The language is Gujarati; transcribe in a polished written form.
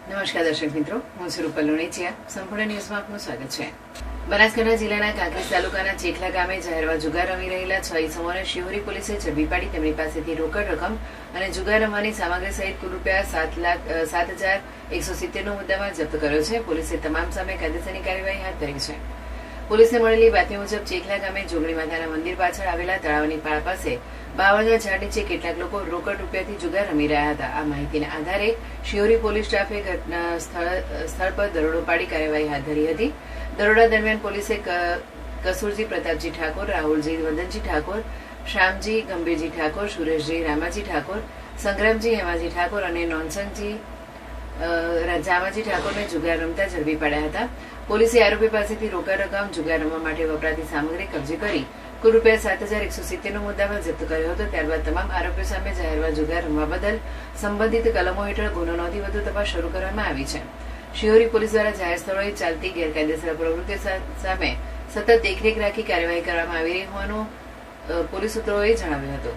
નમસ્કાર દર્શક મિત્રો, હું છું રૂપલ લોણીચિયા. સંપૂર્ણ ન્યૂઝમાં આપનું સ્વાગત છે. બનાસકાંઠા જિલ્લાના કાંકરેજ તાલુકાના ચેખલા ગામે જાહેરમાં જુગાર રમી રહેલા 6 ઇસમોને શિહોરી પોલીસે ઝડપી પાડી તેમની પાસેથી રોકડ રકમ અને જુગાર રમવાની સામગ્રી સહિત કુલ ₹7,07,170 નો મુદ્દામાલ જપ્ત કર્યો છે. પોલીસે તમામ સામે કાયદેસરની કાર્યવાહી હાથ ધરી છે. પોલીસને મળેલી બાતમી મુજબ ચેખલા ગામે જોગણી માતાના મંદિર પાછળ આવેલા તળાવની પાળ પાસે બાવળના ઝાડ નીચે કેટલાક લોકો રોકડ રૂપિયાથી જુગાર રમી રહ્યા હતા. આ માહિતીના આધારે શિહોરી પોલીસ સ્ટાફે ઘટના સ્થળ પર દરોડો પાડી કાર્યવાહી હાથ ધરી હતી. દરોડા દરમિયાન પોલીસે કસુરજી પ્રતાપજી ઠાકોર, રાહુલજી વંદનજી ઠાકોર, શ્યામજી ગંભીરજી ઠાકોર, સુરેશજી રામાજી ઠાકોર, સંગ્રામજી હેમાજી ઠાકોર અને નોનસંગજી જામાજી ઠાકોરને જુગાર રમતા ઝડપી પાડ્યા હતા. પોલીસે આરોપી પાસેથી રોકડ રકમ, જુગાર રમવા માટે વપરાતી સામગ્રી કબજે કરી કુલ ₹7,170 નો મુદ્દામાલ જપ્ત કર્યો હતો. ત્યારબાદ તમામ આરોપીઓ સામે જાહેરમાં જુગાર રમવા બદલ સંબંધિત કલમો હેઠળ ગુનો નોંધી વધુ તપાસ શરૂ કરવામાં આવી છે. શિહોરી પોલીસ દ્વારા જાહેર સ્થળોએ ચાલતી ગેરકાયદેસર પ્રવૃત્તિઓ સામે સતત દેખરેખ રાખી કાર્યવાહી કરવામાં આવી રહી હોવાનું પોલીસ સૂત્રોએ જણાવ્યું હતું.